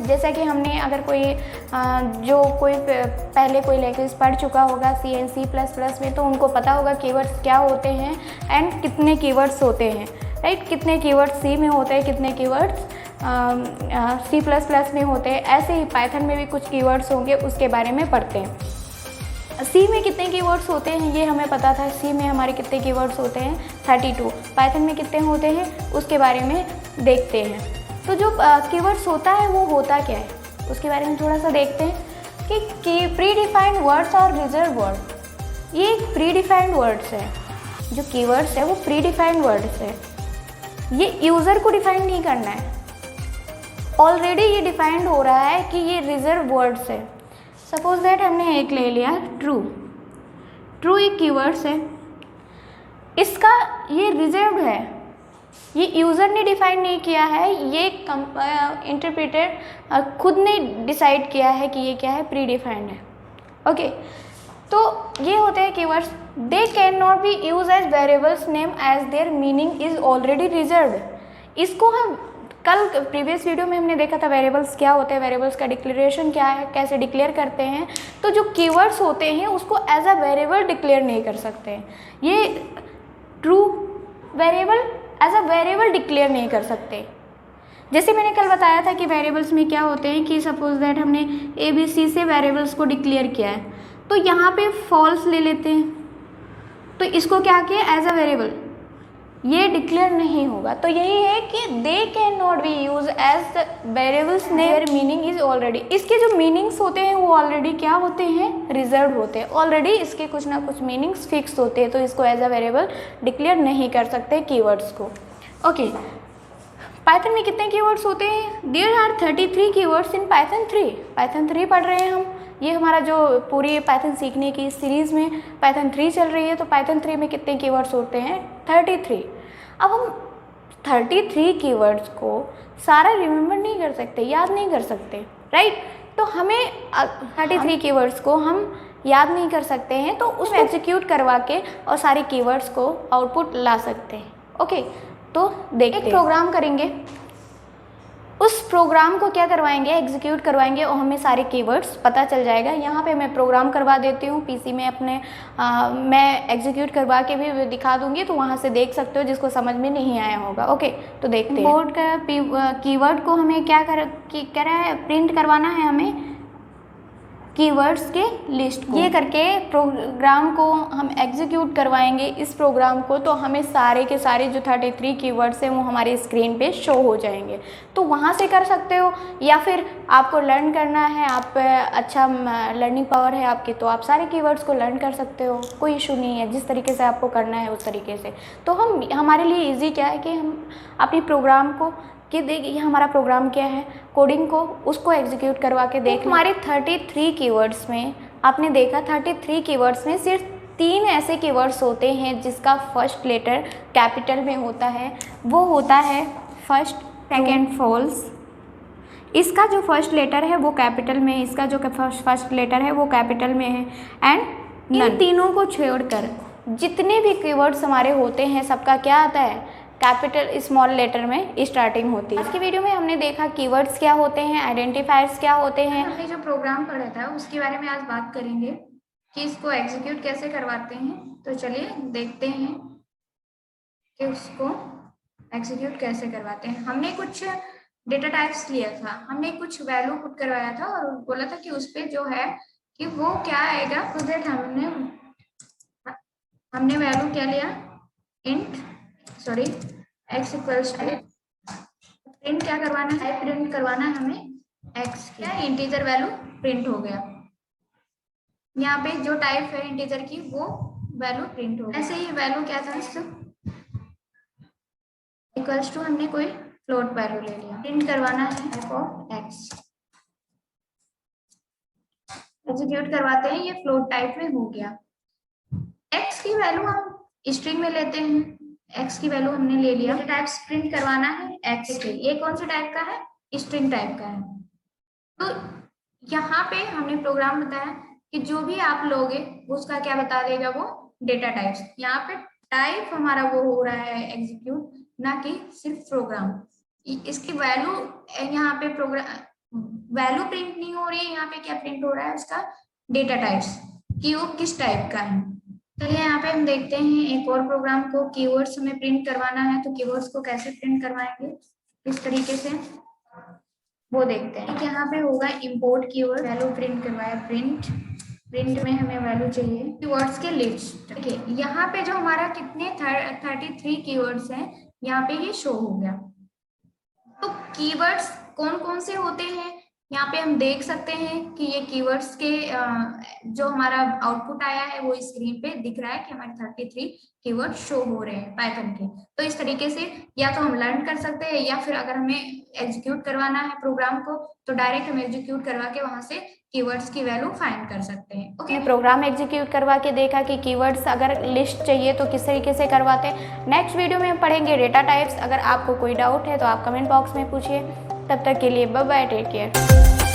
जैसा कि हमने अगर कोई जो कोई पहले कोई लैंग्वेज पढ़ चुका होगा सी एंड सी प्लस प्लस में, तो उनको पता होगा कीवर्ड्स क्या होते हैं एंड कितने कीवर्ड्स होते हैं, राइट। कितने कीवर्ड्स सी में होते हैं, कितने कीवर्ड्स सी प्लस प्लस में होते हैं। ऐसे ही पाइथन में भी कुछ कीवर्ड्स होंगे, उसके बारे में पढ़ते हैं। सी में कितने कीवर्ड्स होते हैं ये हमें पता था। सी में हमारे कितने कीवर्ड्स होते हैं, 32। पाइथन में कितने होते हैं उसके बारे में देखते हैं। तो जो कीवर्ड्स होता है वो होता क्या है उसके बारे में थोड़ा सा देखते हैं कि प्री डिफाइंड वर्ड्स और रिजर्व वर्ड। ये प्री डिफाइंड वर्ड्स है, जो कीवर्ड्स है वो प्री डिफाइंड वर्ड्स है। ये यूज़र को डिफाइन नहीं करना है, ऑलरेडी ये डिफाइंड हो रहा है कि ये रिजर्व वर्ड्स है। सपोज दैट हमने एक ले लिया ट्रू। ट्रू एक कीवर्ड्स है, इसका ये रिजर्व्ड है, ये यूज़र ने डिफाइन नहीं किया है, ये इंटरप्रेटर खुद ने डिसाइड किया है कि ये क्या है, प्री डिफाइंड है। ओके, तो ये होते हैं keywords. They can not be use as variables name as their meaning is already reserved. इसको हम कल प्रीवियस वीडियो में हमने देखा था वेरिएबल्स क्या होते हैं, वेरिएबल्स का डिक्लेरेशन क्या है, कैसे डिक्लेयर करते हैं। तो जो कीवर्ड्स होते हैं उसको एज अ वेरिएबल डिक्लेयर नहीं कर सकते हैं। ये true variable as a variable declare नहीं कर सकते। जैसे मैंने कल बताया था कि वेरिएबल्स में क्या होते हैं कि सपोज दैट हमने ABC से वेरिएबल्स को डिक्लेयर किया है, तो यहाँ पे फॉल्स ले लेते हैं, तो इसको क्या किया एज अ वेरिएबल, ये डिक्लेयर नहीं होगा। तो यही है कि they can not be use as variables their meaning is already. इसके जो मीनिंग्स होते हैं वो ऑलरेडी क्या होते हैं, रिजर्व होते हैं। ऑलरेडी इसके कुछ ना कुछ मीनिंग्स फिक्स होते हैं, तो इसको एज अ वेरिएबल डिक्लेयर नहीं कर सकते कीवर्ड्स को। ओके, पाइथन में कितने कीवर्ड्स होते हैं? There are 33 keywords in Python 3। Python 3 पढ़ रहे हैं हम। ये हमारा जो पूरी पाइथन सीखने की सीरीज़ में पाइथन 3 चल रही है, तो पाइथन 3 में कितने कीवर्ड्स होते हैं? 33। अब हम 33 कीवर्ड्स को सारा रिमेंबर नहीं कर सकते, याद नहीं कर सकते, राइट। तो हमें 33 कीवर्ड्स को हम याद नहीं कर सकते हैं, तो उसको एग्जीक्यूट करवा के और सारे कीवर्ड्स को आउटपुट ला सकते हैं। ओके, तो देखते हैं। एक प्रोग्राम करेंगे, उस प्रोग्राम को क्या करवाएंगे, एग्जीक्यूट करवाएंगे और हमें सारे कीवर्ड्स पता चल जाएगा। यहाँ पे मैं प्रोग्राम करवा देती हूँ पीसी में अपने, मैं एग्जीक्यूट करवा के भी दिखा दूँगी, तो वहाँ से देख सकते हो जिसको समझ में नहीं आया होगा। ओके, तो देखते हैं। बोर्ड का कीवर्ड को हमें क्या करा है, प्रिंट करवाना है हमें कीवर्ड्स के लिस्ट को। ये करके प्रोग्राम को हम एग्जीक्यूट करवाएंगे इस प्रोग्राम को, तो हमें सारे के सारे जो 33 कीवर्ड्स हैं वो हमारे स्क्रीन पे शो हो जाएंगे। तो वहाँ से कर सकते हो, या फिर आपको लर्न करना है, आप अच्छा लर्निंग पावर है आपकी, तो आप सारे कीवर्ड्स को लर्न कर सकते हो, कोई इशू नहीं है। जिस तरीके से आपको करना है उस तरीके से। तो हमारे लिए ईजी क्या है कि हम अपनी प्रोग्राम को कि देखिए हमारा प्रोग्राम क्या है, कोडिंग को उसको एग्जीक्यूट करवा के देख। हमारे 33 कीवर्ड्स में आपने देखा 33 कीवर्ड्स में सिर्फ 3 ऐसे कीवर्ड्स होते हैं जिसका फर्स्ट लेटर कैपिटल में होता है। वो होता है फर्स्ट, सेकेंड, फॉल्स। इसका जो फर्स्ट लेटर है वो कैपिटल में है, इसका जो फर्स्ट लेटर है वो कैपिटल में है, एंड इन तीनों को छोड़कर जितने भी कीवर्ड्स हमारे होते हैं सबका क्या आता है, कैपिटल स्मॉल लेटर में स्टार्टिंग होती है। आज की वीडियो में हमने देखा कीवर्ड्स क्या होते हैं, आइडेंटिफायर्स क्या होते हैं। हमने जो प्रोग्राम पढ़ा था उसके बारे में आज बात करेंगे कि इसको एग्जीक्यूट कैसे करवाते हैं। तो चलिए देखते हैं कि उसको एग्जीक्यूट कैसे करवाते हैं। हमने कुछ डेटा टाइप्स लिया था, हमने कुछ वैल्यू पुट करवाया था और बोला था कि उस पर जो है कि वो क्या आएगा। तो दैट हमने वैल्यू क्या लिया, x इक्वल्स टू प्रिंट क्या करवाना है, प्रिंट करवाना है हमें x क्या इंटीजर वैल्यू प्रिंट हो गया। यहाँ पे जो टाइप है इंटीजर की वो वैल्यू प्रिंट हो गया। ऐसे ही वैल्यू क्या था, इक्वल्स टू हमने कोई फ्लोट वैल्यू ले लिया, प्रिंट करवाना है f ऑफ x। एग्जीक्यूट करवाते हैं, ये फ्लोट टाइप में हो गया। x की वैल्यू हम स्ट्रिंग में लेते हैं, x की वैल्यू हमने ले लिया। टाइप्स प्रिंट करवाना है x के, ये कौन से टाइप का है, स्ट्रिंग टाइप का है। तो यहाँ पे हमने प्रोग्राम बताया कि जो भी आप लोगे उसका क्या बता देगा, वो डेटा टाइप्स। यहाँ पे टाइप हमारा वो हो रहा है एग्जीक्यूट, ना कि सिर्फ प्रोग्राम। इसकी वैल्यू यहाँ पे प्रोग्राम वैल्यू प्रिंट नहीं हो रही है, यहाँ पे क्या प्रिंट हो रहा है, उसका डेटा टाइप्स कि वो किस टाइप का है। चलिए यहाँ पे हम देखते हैं एक और प्रोग्राम को, कीवर्ड्स हमें प्रिंट करवाना है, तो कीवर्ड्स को कैसे प्रिंट करवाएंगे इस तरीके से वो देखते हैं। यहाँ पे होगा इंपोर्ट कीवर्ड, वैल्यू प्रिंट करवाया, प्रिंट में हमें वैल्यू चाहिए कीवर्ड्स के लिस्ट। देखिए यहाँ पे जो हमारा कितने 33 कीवर्ड्स हैं, यहाँ पे ये शो हो गया। तो कीवर्ड्स कौन कौन से होते हैं, यहाँ पे हम देख सकते हैं कि ये कीवर्ड्स के जो हमारा आउटपुट आया है वो स्क्रीन पे दिख रहा है कि हमारे 33 कीवर्ड शो हो रहे हैं पाइथन के। तो इस तरीके से या तो हम लर्न कर सकते हैं, या फिर अगर हमें एग्जीक्यूट करवाना है प्रोग्राम को तो डायरेक्ट हम एग्जीक्यूट करवा के वहां से कीवर्ड्स की वैल्यू फाइंड कर सकते हैं। ओके, प्रोग्राम एग्जीक्यूट करवा के देखा कि कीवर्ड्स अगर लिस्ट चाहिए तो किस तरीके से करवाते हैं। नेक्स्ट वीडियो में हम पढ़ेंगे डेटा टाइप्स। अगर आपको कोई डाउट है तो आप कमेंट बॉक्स में पूछिए। तब तक के लिए बाय बाय, टेक केयर।